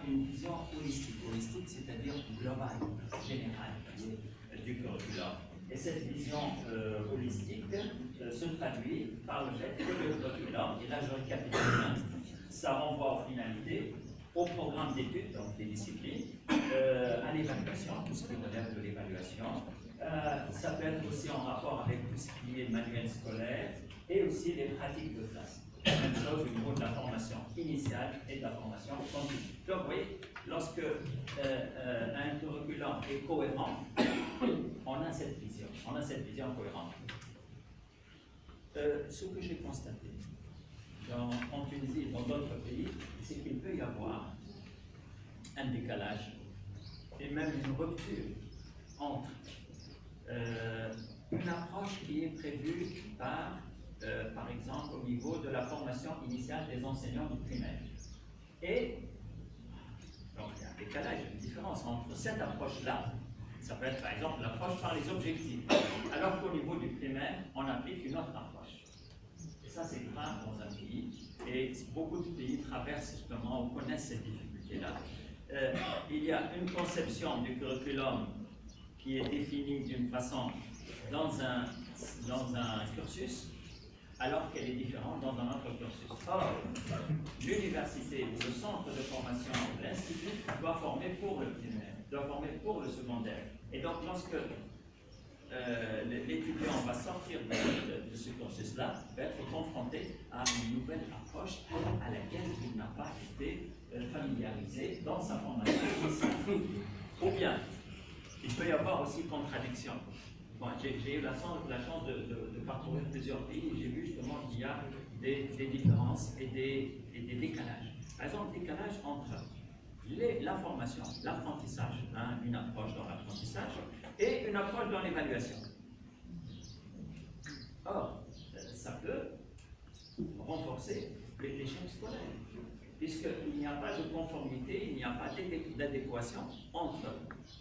une vision holistique. Holistique, c'est-à-dire globale, générale du curriculum. Et cette vision holistique se traduit par le fait que le curriculum, et là je récapitule, ça renvoie aux finalités, au programme d'études, donc des disciplines, à l'évaluation, tout ce qui relève de l'évaluation. Ça peut être aussi en rapport avec tout ce qui est manuel scolaire et aussi les pratiques de classe. Même chose au niveau de la formation initiale et de la formation continue. Donc, vous voyez, lorsque un curriculum est cohérent, on a cette vision cohérente. Ce que j'ai constaté en Tunisie et dans d'autres pays, c'est qu'il peut y avoir un décalage et même une rupture entre une approche qui est prévue par exemple, au niveau de la formation initiale des enseignants du primaire. Et donc, il y a un décalage, une différence entre cette approche-là, ça peut être par exemple l'approche par les objectifs, alors qu'au niveau du primaire, on applique une autre approche. Et ça, c'est grave dans un pays, et beaucoup de pays traversent justement ou connaissent cette difficulté-là. Il y a une conception du curriculum qui est définie d'une façon dans un cursus, alors qu'elle est différente dans un autre cursus. Or, l'université ou le centre de formation, l'institut, doit former pour le primaire, doit former pour le secondaire. Et donc, lorsque l'étudiant va sortir de ce cursus-là, va être confronté à une nouvelle approche à laquelle il n'a pas été familiarisé dans sa formation initiale. Ou bien, il peut y avoir aussi contradiction. Bon, j'ai eu la chance de parcourir plusieurs pays et j'ai vu justement qu'il y a des différences et des décalages. Par exemple, décalage entre la formation, l'apprentissage, une approche dans l'apprentissage et une approche dans l'évaluation. Or, ça peut renforcer l'échec scolaire, puisqu'il n'y a pas de conformité, il n'y a pas d'adéquation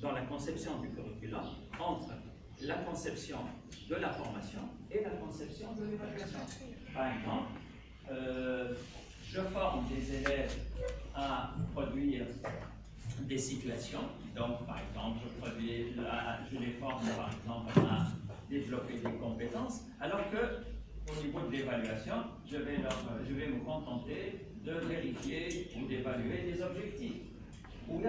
dans la conception du curriculum, entre la conception de la formation et la conception de l'évaluation. Par exemple, je forme des élèves à produire des situations. Donc, par exemple, je les forme, par exemple, à développer des compétences, alors que au niveau de l'évaluation, je vais me contenter de vérifier ou d'évaluer des objectifs. Ou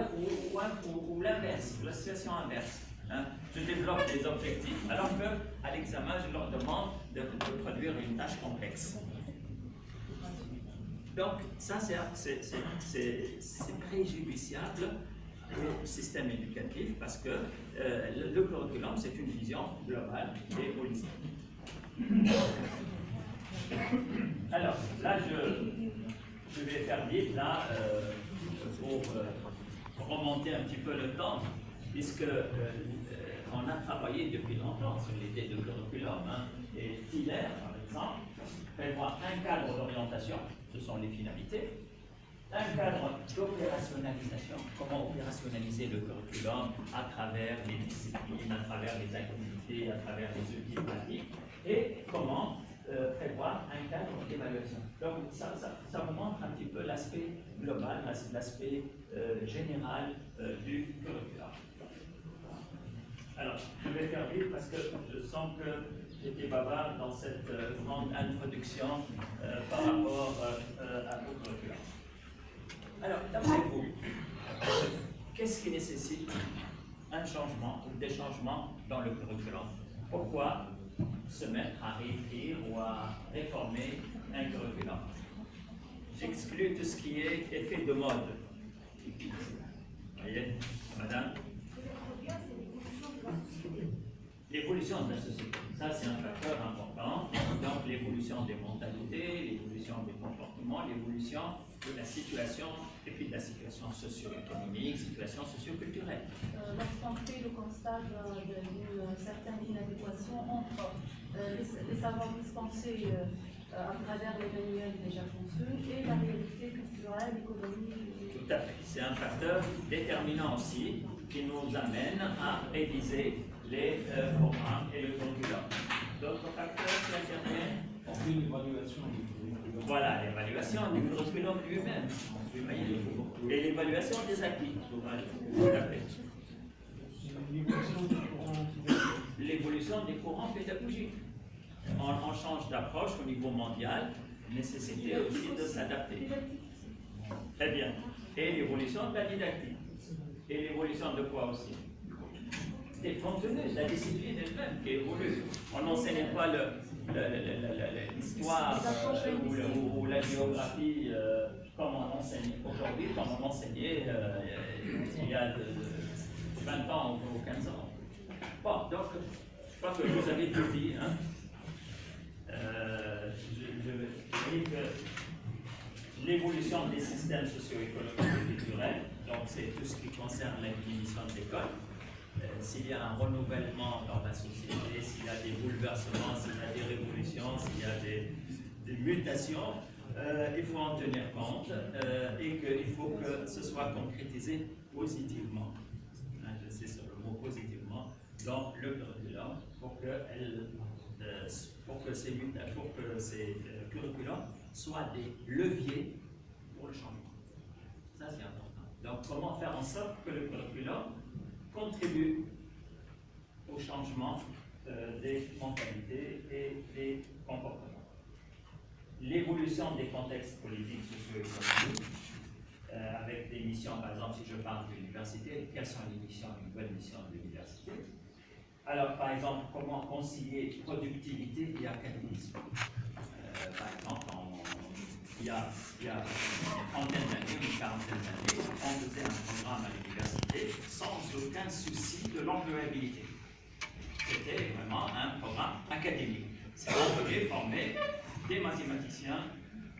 l'inverse, la situation inverse. Je développe des objectifs, alors qu'à l'examen, je leur demande de produire une tâche complexe. Donc, ça, c'est préjudiciable au système éducatif parce que le curriculum, c'est une vision globale et holistique. Alors, là, je vais faire vite, là, pour remonter un petit peu le temps, puisque on a travaillé depuis longtemps sur l'idée de curriculum. Et Tiller, par exemple, prévoit un cadre d'orientation, ce sont les finalités, un cadre d'opérationnalisation, comment opérationnaliser le curriculum à travers les disciplines, à travers les activités, à travers les outils pratiques, et comment prévoir un cadre d'évaluation. Donc ça vous montre un petit peu l'aspect global, l'aspect général du curriculum. Alors, je vais faire vite parce que je sens que j'étais bavard dans cette grande introduction par rapport à votre curriculum. Alors, d'après vous, qu'est-ce qui nécessite un changement ou des changements dans le curriculum? Pourquoi se mettre à réécrire ou à réformer un curriculum? J'exclus tout ce qui est effet de mode. Vous voyez, madame? L'évolution de la société, ça c'est un facteur important. Donc l'évolution des mentalités, l'évolution des comportements, l'évolution de la situation et puis de la situation socio-économique, situation socio-culturelle. Lorsqu'on fait le constat d'une certaine inadéquation entre les savoirs dispensés à travers les manuels déjà conçus et la réalité culturelle, économique. Tout à fait. C'est un facteur déterminant aussi qui nous amène à réviser les programmes et le curriculum. D'autres facteurs qui interviennent? On fait une évaluation du curriculum Voilà, l'évaluation du curriculum lui-même. Vous voyez, et l'évaluation des acquis. L'évolution des courants pédagogiques. On change d'approche au niveau mondial, nécessité aussi de s'adapter. Très bien. Et l'évolution de la didactique. Et l'évolution de quoi aussi? Des contenus, de la discipline elle-même qui évolue. On n'enseigne pas l'histoire ou la géographie comme on enseigne aujourd'hui, comme on enseignait il y a 20 ans ou 15 ans. Bon, donc, je crois que vous avez tout dit. Hein. Je dis que l'évolution des systèmes socio-économiques et culturels, donc c'est tout ce qui concerne la définition de l'école. S'il y a un renouvellement dans la société, s'il y a des bouleversements, s'il y a des révolutions, s'il y a des mutations, il faut en tenir compte et qu'il faut que ce soit concrétisé positivement. J'insiste sur le mot positivement dans le curriculum pour que ces curriculums soient des leviers pour le changement. Ça, c'est important. Donc, comment faire en sorte que le curriculum contribue au changement des mentalités et des comportements. L'évolution des contextes politiques, socio-économiques, avec des missions, par exemple, si je parle de l'université, quelles sont les missions, les nouvelles missions de l'université? Alors, par exemple, comment concilier productivité et académisme? Par exemple, il y a une trentaine d'années, une quarantaine d'années, on faisait un programme à l'université sans aucun souci de l'employabilité. C'était vraiment un programme académique. On voulait former des mathématiciens,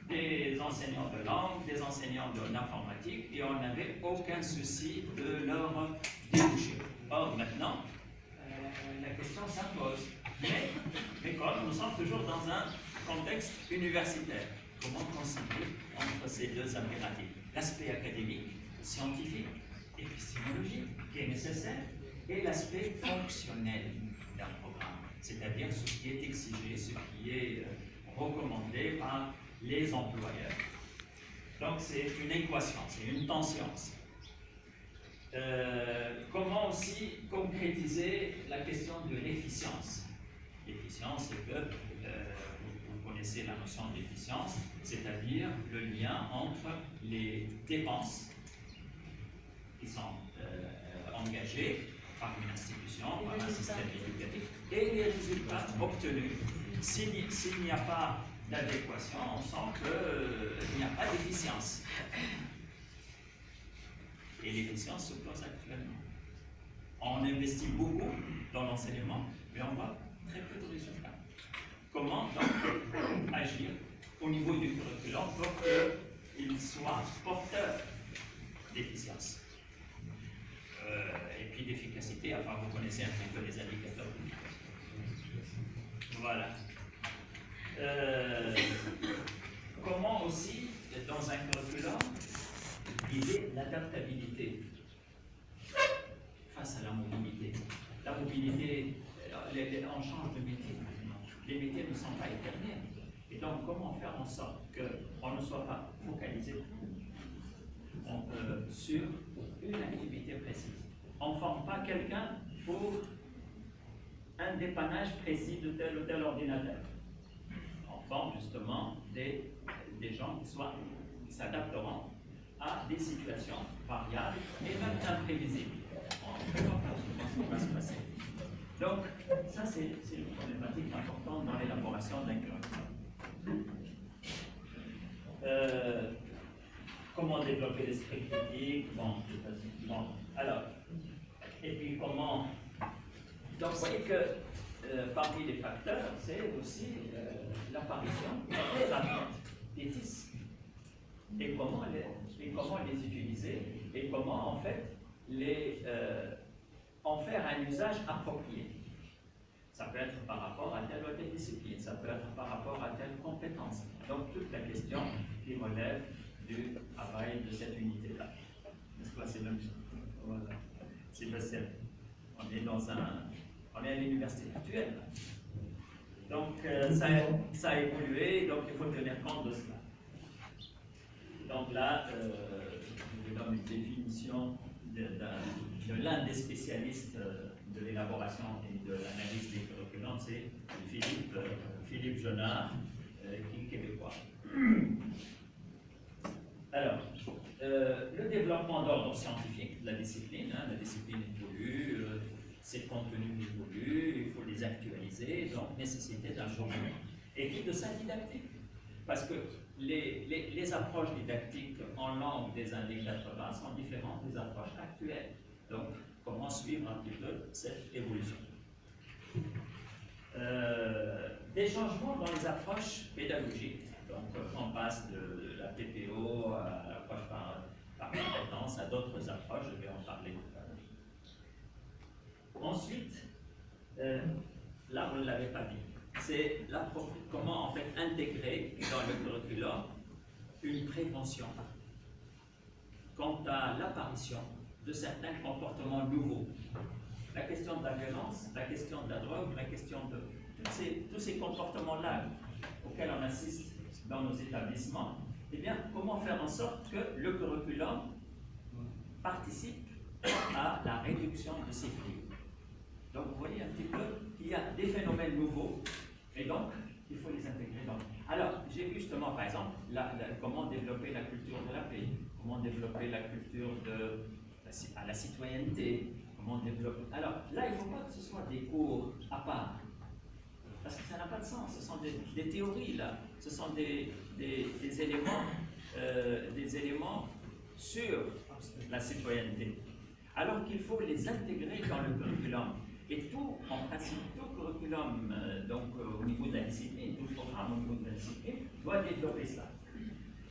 des enseignants de langue, des enseignants d'informatique, et on n'avait aucun souci de leur déboucher. Or, maintenant, la question s'impose. Mais comme nous sommes toujours dans un contexte universitaire, comment concilier entre ces deux impératifs? L'aspect académique, scientifique, épistémologique, qui est nécessaire, et l'aspect fonctionnel d'un programme, c'est-à-dire ce qui est exigé, ce qui est recommandé par les employeurs. Donc c'est une équation, c'est une tension. Comment aussi concrétiser la question de l'efficience? L'efficience, c'est que vous connaissez la notion d'efficience, c'est-à-dire le lien entre les dépenses qui sont engagées par une institution, par un système éducatif, et les résultats obtenus. S'il n'y a pas d'adéquation, on sent qu'il n'y a pas d'efficience. Et l'efficience se pose actuellement. On investit beaucoup dans l'enseignement, mais on voit très peu de résultats. Comment donc agir au niveau du curriculum pour qu'il soit porteur d'efficience et puis d'efficacité? Enfin, vous connaissez un petit peu les indicateurs. Voilà. Comment aussi, dans un curriculum, guider l'adaptabilité face à la mobilité. La mobilité, on change de métier maintenant. Les métiers ne sont pas éternels. Et donc, comment faire en sorte qu'on ne soit pas focalisé sur une activité précise? On ne forme pas quelqu'un pour un dépannage précis de tel ou tel ordinateur. On forme justement des gens qui s'adapteront à des situations variables et même imprévisibles. On ne peut pas faire ce qui va se passer. Donc, ça, c'est une problématique importante dans l'élaboration d'un curriculum. Comment développer l'esprit critique? Bon, alors, et puis comment... Donc, vous voyez que parmi les facteurs, c'est aussi l'apparition très rapide des fils. Et comment les utiliser et comment en fait en faire un usage approprié. Ça peut être par rapport à telle ou telle discipline, ça peut être par rapport à telle compétence. Donc toute la question qui relève du travail de cette unité-là. N'est-ce pas? C'est même voilà. C'est facile. On est à l'université actuelle. Donc ça a évolué, donc il faut tenir compte de cela. Donc là, je vous donne une définition de l'un des spécialistes de l'élaboration et de l'analyse des curriculums, c'est Philippe Jonard, qui est québécois. Alors, le développement d'ordre scientifique de la discipline évolue, ses contenus évoluent, il faut les actualiser, donc nécessité d'un changement. Et puis de sa didactique. Parce que les approches didactiques en langue des années 80 sont différentes des approches actuelles. Donc, comment suivre un petit peu cette évolution? Des changements dans les approches pédagogiques. Donc, on passe de la PPO à l'approche par compétence à d'autres approches, je vais en parler tout à l'heure. Ensuite, là, vous ne l'avez pas dit. C'est comment en fait intégrer dans le curriculum une prévention quant à l'apparition de certains comportements nouveaux. La question de la violence, la question de la drogue, la question de tous ces comportements-là auxquels on assiste dans nos établissements, eh bien, comment faire en sorte que le curriculum participe à la réduction de ces flux. Donc, vous voyez un petit peu qu'il y a des phénomènes nouveaux, et donc, il faut les intégrer. Alors, j'ai vu justement, par exemple, comment développer la culture de la paix, comment développer la culture de la citoyenneté, comment développer... Alors, là, il ne faut pas que ce soit des cours à part, parce que ça n'a pas de sens, ce sont des théories, là, ce sont des éléments sur la citoyenneté, alors qu'il faut les intégrer dans le curriculum. Et tout, en principe, tout curriculum, au niveau de la discipline, tout programme au niveau de la discipline, doit développer cela.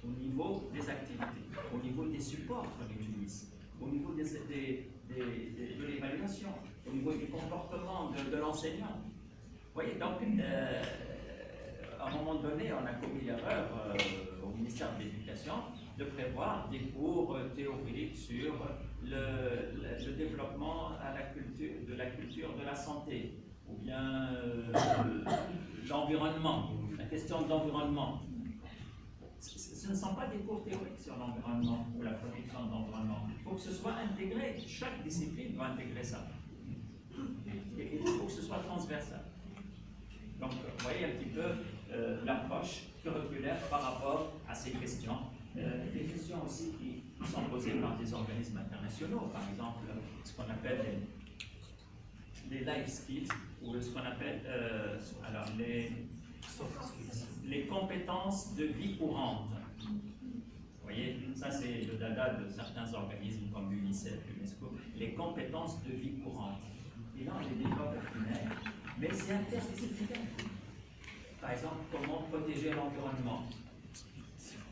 Au niveau des activités, au niveau des supports qu'on utilise, au niveau de l'évaluation, au niveau du comportement de l'enseignant. Vous voyez, donc, à un moment donné, on a commis l'erreur au ministère de l'Éducation de prévoir des cours théoriques sur le développement de la culture de la santé, ou bien l'environnement, la question de l'environnement. Ce ne sont pas des cours théoriques sur l'environnement ou la protection de l'environnement. Il faut que ce soit intégré, chaque discipline doit intégrer ça. Et il faut que ce soit transversal. Donc, vous voyez un petit peu l'approche curriculaire par rapport à ces questions. Des questions aussi qui sont posées par des organismes internationaux, par exemple ce qu'on appelle les life skills, ou ce qu'on appelle les compétences de vie courante. Vous voyez, ça c'est le dada de certains organismes comme l'UNICEF, l'UNESCO, les compétences de vie courante. Et là on les développe au primaire, mais c'est interdisciplinaire. Par exemple, comment protéger l'environnement,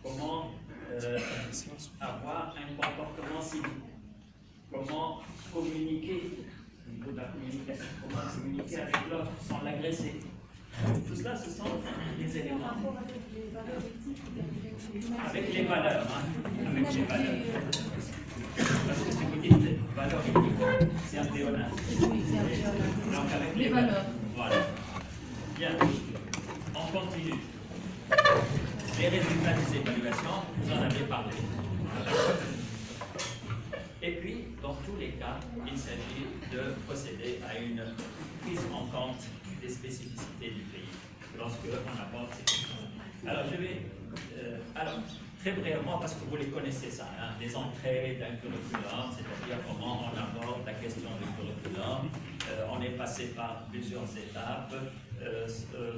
comment avoir un comportement civique, comment communiquer au niveau de la communication, comment communiquer avec l'autre sans l'agresser. Tout cela, ce sont des éléments. Avec les valeurs, avec les valeurs. Parce que si vous dites valeurs éthiques, c'est un pléonasme. Donc avec les valeurs. Voilà. Bien. On continue. Les résultats des évaluations, vous en avez parlé. Et puis, dans tous les cas, il s'agit de procéder à une prise en compte des spécificités du pays lorsque on aborde ces questions. Alors, je vais, très brièvement, parce que vous les connaissez ça, les entrées d'un curriculum, c'est-à-dire comment on aborde la question du curriculum. On est passé par plusieurs étapes,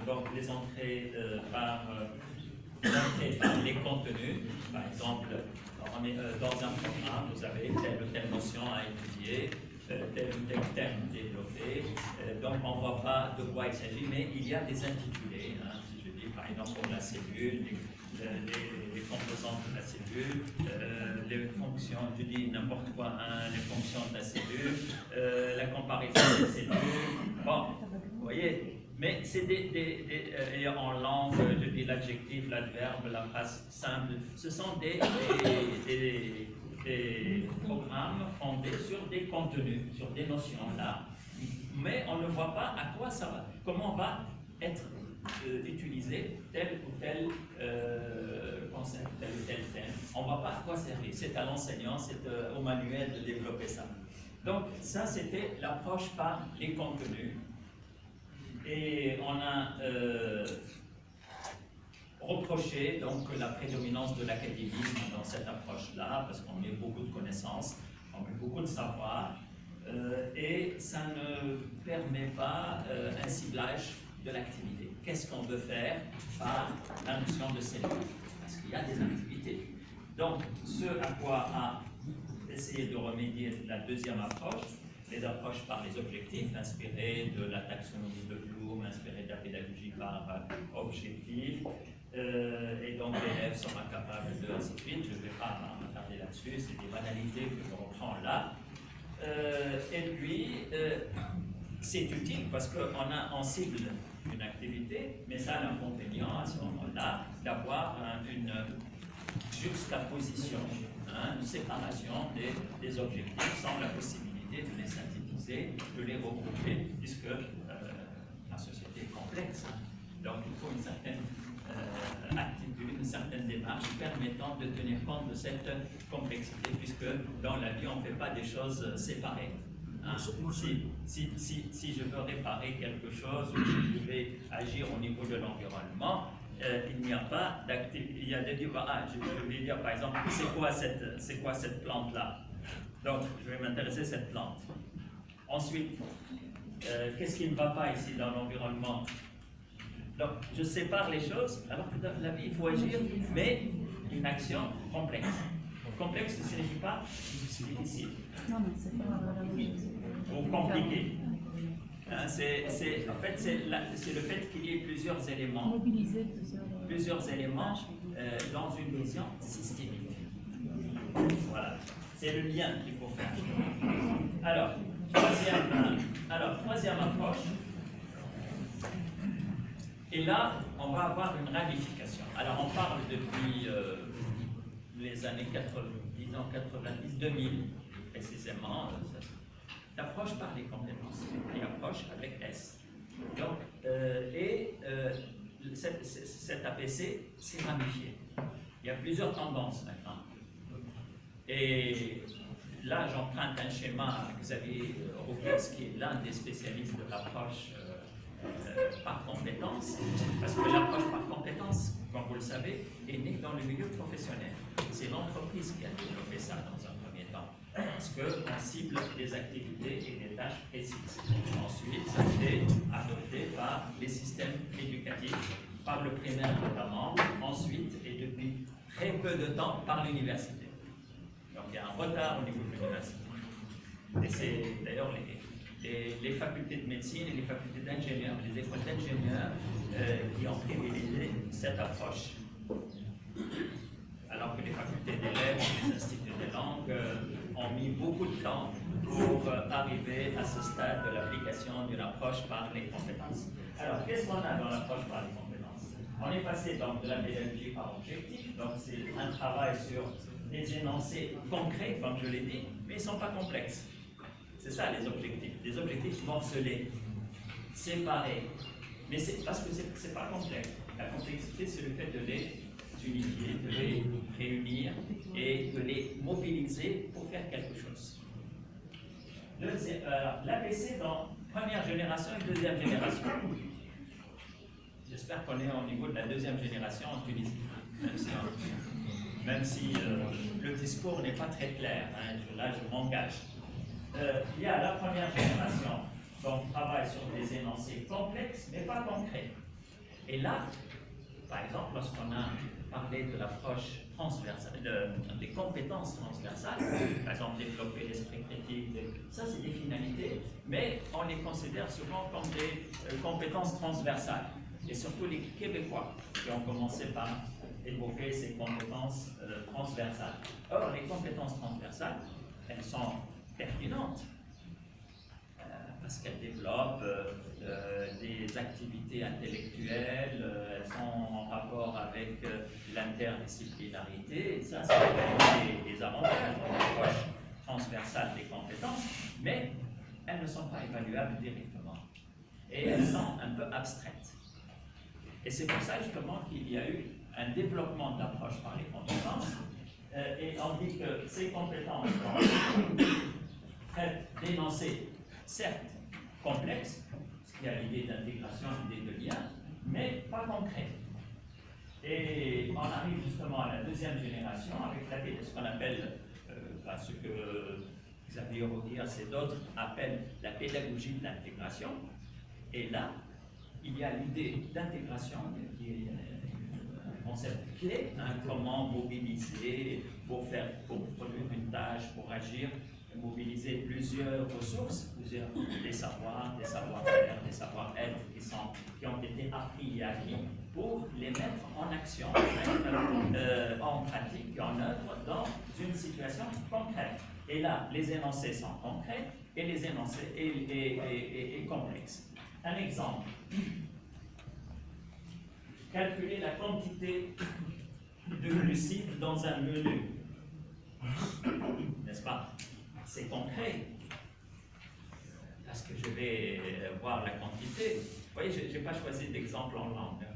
donc les entrées par les contenus. Par exemple, on est dans un programme, vous avez telle ou telle notion à étudier, tel ou tel thème développé, donc on ne voit pas de quoi il s'agit, mais il y a des intitulés, si je dis par exemple pour la cellule, les composantes de la cellule, les fonctions, je dis n'importe quoi, les fonctions de la cellule, la comparaison des cellules, bon, vous voyez. Mais c'est en langue, je dis l'adjectif, l'adverbe, la phrase simple, ce sont des programmes fondés sur des contenus, sur des notions là. Mais on ne voit pas à quoi ça va, comment va être utilisé tel ou tel concept, tel ou tel thème. On ne va pas à quoi servir. C'est à l'enseignant, c'est au manuel de développer ça. Donc ça, c'était l'approche par les contenus. Et on a reproché donc la prédominance de l'académisme dans cette approche-là, parce qu'on met beaucoup de connaissances, on met beaucoup de savoir, et ça ne permet pas un ciblage de l'activité. Qu'est-ce qu'on veut faire par la notion de cellule? Parce qu'il y a des activités. Donc, ce à quoi a essayé de remédier la deuxième approche, les approches par les objectifs, inspirées de la taxonomie de Bloom, inspirées de la pédagogie par objectifs, et donc les élèves sont incapables de, ainsi de suite. Je ne vais pas m'attarder là-dessus, c'est des banalités que je reprends là. Et puis, c'est utile parce qu'on cible une activité, mais ça a l'inconvénient à ce moment-là d'avoir une juxtaposition, une séparation des objectifs sans la possibilité de les synthétiser, de les regrouper, puisque la société est complexe. Donc il faut une certaine attitude, une certaine démarche permettant de tenir compte de cette complexité, puisque dans la vie on ne fait pas des choses séparées. Si je veux réparer quelque chose ou je vais agir au niveau de l'environnement, il n'y a pas d'activité. Il y a des débats. Je vais dire par exemple, c'est quoi cette plante-là? Donc, je vais m'intéresser à cette plante. Ensuite, qu'est-ce qui ne va pas ici dans l'environnement? Donc, je sépare les choses, alors que dans la vie, il faut agir, mais une action complexe. Complexe ne signifie pas difficile. Non, mais c'est pas ou compliqué. En fait, c'est le fait qu'il y ait plusieurs éléments, dans une vision systémique. Voilà, c'est le lien qu'il faut faire. Alors, troisième approche. Et là, on va avoir une ramification. Alors, on parle depuis les années 90, 2000 précisément, l'approche par les compétences, et approche avec S. Donc, cet APC s'est ramifié. Il y a plusieurs tendances maintenant. Et là, j'emprunte un schéma à Xavier Rouquès, qui est l'un des spécialistes de l'approche par compétence, parce que l'approche par compétence, comme vous le savez, est née dans le milieu professionnel. C'est l'entreprise qui a développé ça dans un premier temps, parce qu'on cible des activités et des tâches précises. Ensuite, ça a été adopté par les systèmes éducatifs, par le primaire notamment, ensuite, et depuis très peu de temps, par l'université. Donc il y a un retard au niveau de l'université. Et c'est d'ailleurs les facultés de médecine et les facultés d'ingénieurs, les écoles d'ingénieurs qui ont privilégié cette approche. Alors que les facultés des lettres, les instituts des langues ont mis beaucoup de temps pour arriver à ce stade de l'application d'une approche par les compétences. Alors, qu'est-ce qu'on a dans l'approche par les compétences? On est passé donc de la pédagogie par objectif, donc c'est un travail sur des énoncés concrets, comme je l'ai dit, mais ils ne sont pas complexes. C'est ça les objectifs morcelés, séparés. Mais c'est parce que ce n'est pas complexe. La complexité, c'est le fait de les unifier, de les réunir et de les mobiliser pour faire quelque chose. L'APC dans première génération et deuxième génération. J'espère qu'on est au niveau de la deuxième génération en Tunisie, même si le discours n'est pas très clair, là je m'engage. Il y a la première génération, donc travaille sur des énoncés complexes mais pas concrets. Et là, par exemple, lorsqu'on a parlé de l'approche transversale, des compétences transversales, par exemple développer l'esprit critique, ça c'est des finalités, mais on les considère souvent comme des compétences transversales. Et surtout les Québécois qui ont commencé par évoquer ces compétences transversales. Or, les compétences transversales, elles sont pertinentes parce qu'elles développent des activités intellectuelles, elles sont en rapport avec l'interdisciplinarité, et ça, c'est des avantages de l'approche transversale des compétences, mais elles ne sont pas évaluables directement et elles sont un peu abstraites. Et c'est pour ça justement qu'il y a eu un développement d'approche par les compétences. Et on dit que ces compétences traitent d'énoncés, certes complexes, parce qu'il y a l'idée d'intégration, l'idée de lien, mais pas concrets. Et on arrive justement à la deuxième génération avec ce qu'on appelle, ce que Xavier Audias et d'autres appellent la pédagogie de l'intégration. Et là, il y a l'idée d'intégration qui est un concept clé, hein, comment mobiliser pour produire une tâche, pour agir, mobiliser plusieurs ressources, des savoirs, des savoir-faire, des savoir-être qui ont été appris et acquis pour les mettre en action, en pratique, en œuvre dans une situation concrète. Et là, les énoncés sont concrets et les énoncés et complexes. Un exemple. Calculer la quantité de glucides dans un menu. N'est-ce pas? C'est concret. Parce que je vais voir la quantité. Vous voyez, je n'ai pas choisi d'exemple en langue.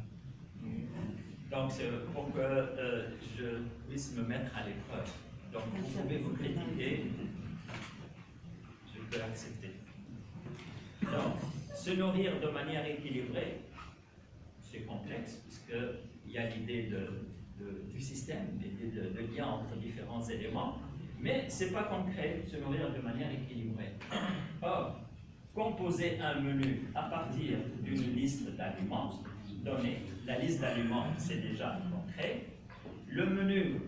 Donc, c'est pour que je puisse me mettre à l'épreuve. Donc, vous pouvez vous critiquer. Je peux accepter. Donc, se nourrir de manière équilibrée, c'est complexe, puisqu'il y a l'idée du système, l'idée de lien entre différents éléments, mais ce n'est pas concret, se nourrir de manière équilibrée. Or, composer un menu à partir d'une liste d'aliments donnée, la liste d'aliments, c'est déjà concret. Le menu,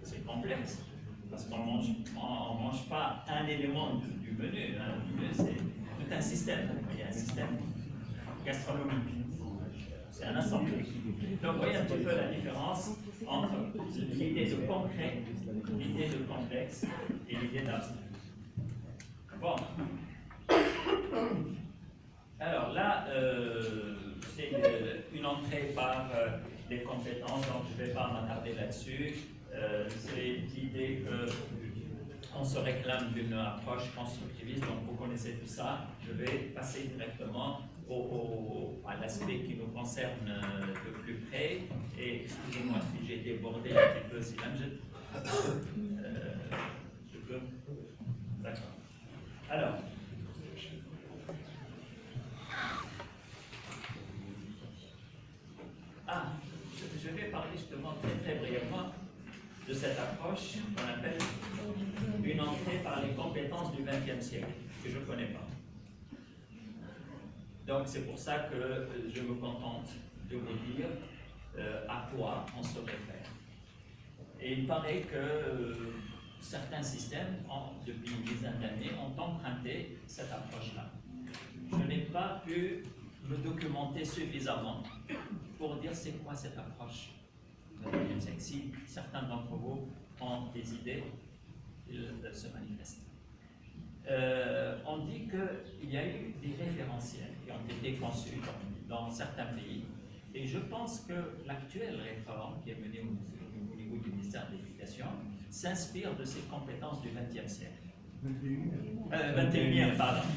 c'est complexe, parce qu'on ne mange pas un élément du menu. Hein. Le menu, c'est tout un système. Il y a un système gastronomique. C'est un ensemble. Donc, vous voyez un petit peu la différence entre l'idée de concret, l'idée de complexe et l'idée d'abstrait. Bon. Alors là, c'est une entrée par les compétences, donc je ne vais pas m'attarder là-dessus. C'est l'idée qu'on se réclame d'une approche constructiviste, donc vous connaissez tout ça. Je vais passer directement à l'aspect qui nous concerne de plus près. Et excusez-moi si j'ai débordé un petit peu, si même je peux. D'accord. Alors. Je vais parler justement très brièvement de cette approche qu'on appelle une entrée par les compétences du XXe siècle, que je ne connais pas. Donc c'est pour ça que je me contente de vous dire à quoi on se réfère. Et il paraît que certains systèmes, depuis une dizaine d'années, ont emprunté cette approche-là. Je n'ai pas pu me documenter suffisamment pour dire c'est quoi cette approche. Si certains d'entre vous ont des idées, ils se manifestent. On dit qu'il y a eu des référentiels qui ont été conçus dans certains pays, et je pense que l'actuelle réforme qui est menée au niveau du ministère de l'Éducation s'inspire de ces compétences du XXe siècle. 21e, pardon.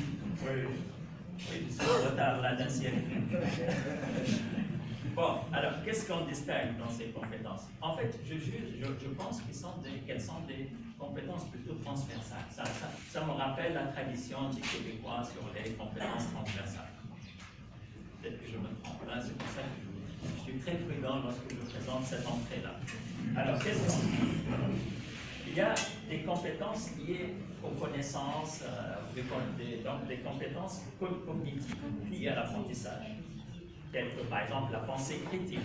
Oui, je suis en retard là d'un siècle. Bon, alors, qu'est-ce qu'on distingue dans ces compétences? En fait, je pense qu'elles sont des compétences plutôt transversales. Ça me rappelle la tradition du Québécois sur les compétences transversales. Peut-être que je me trompe là, c'est pour ça que je suis très prudent lorsque je présente cette entrée-là. Alors, qu'est-ce qu'on dit? Il y a des compétences liées aux connaissances, donc des compétences cognitives liées à l'apprentissage, telles que par exemple la pensée critique,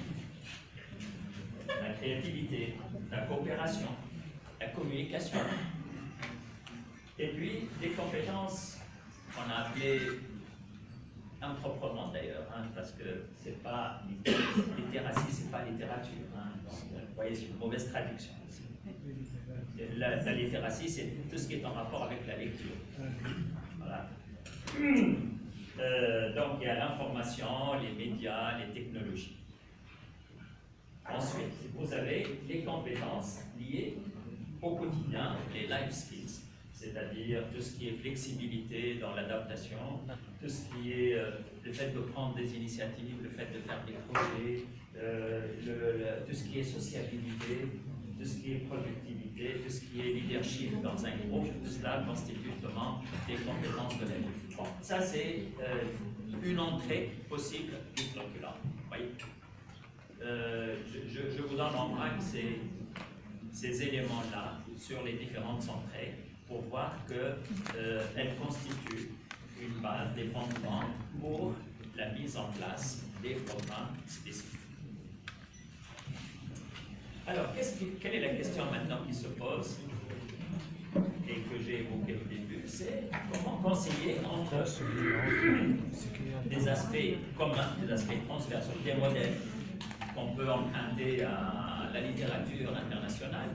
la créativité, la coopération, la communication. Et puis des compétences qu'on a appelées improprement d'ailleurs, hein, parce que c'est pas littératie, c'est pas littérature. Hein, donc, vous voyez, c'est une mauvaise traduction. La littératie, c'est tout ce qui est en rapport avec la lecture. Voilà. Donc, il y a l'information, les médias, les technologies. Ensuite, vous avez les compétences liées au quotidien, les life skills. C'est c'est-à-dire tout ce qui est flexibilité dans l'adaptation, tout ce qui est le fait de prendre des initiatives, le fait de faire des projets, tout ce qui est sociabilité, tout ce qui est productivité, tout ce qui est leadership dans un groupe, tout cela constitue justement des compétences de l'élève. Bon, ça c'est une entrée possible du curriculum. Oui. Je vous donne en vrac ces éléments-là sur les différentes entrées pour voir qu'elles constituent une base, des fondements pour la mise en place des programmes spécifiques. Alors, quelle est la question maintenant qui se pose et que j'ai évoquée au début, c'est comment concilier entre des aspects communs, des aspects transversaux, des modèles qu'on peut emprunter à la littérature internationale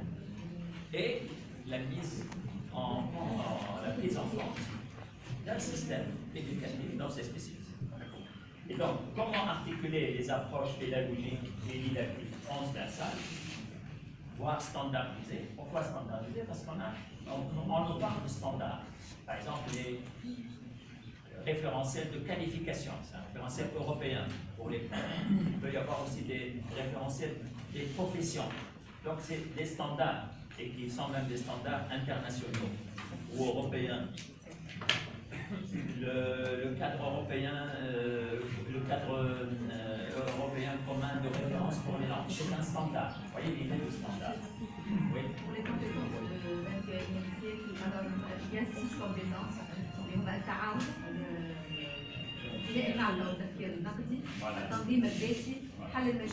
et la prise en compte d'un système éducatif dans ses spécificités. Et donc, comment articuler les approches pédagogiques et didactiques transversales, voire standardisées? Pourquoi standardisées? Parce qu'on nous parle de standards. Par exemple, les référentiels de qualification, c'est un référentiel européen pour les profs. Il peut y avoir aussi des référentiels des professions. Donc, c'est des standards, et qui sont même des standards internationaux ou européens. Le cadre européen, commun de référence pour les langues, c'est un standard. Vous voyez l'idée de standard. Oui. Pour les compétences de 21e siècle, il y a 6 compétences. التعاون بناء المعلومات والتفكير النقدي التنظيم الذاتي حل المشاكل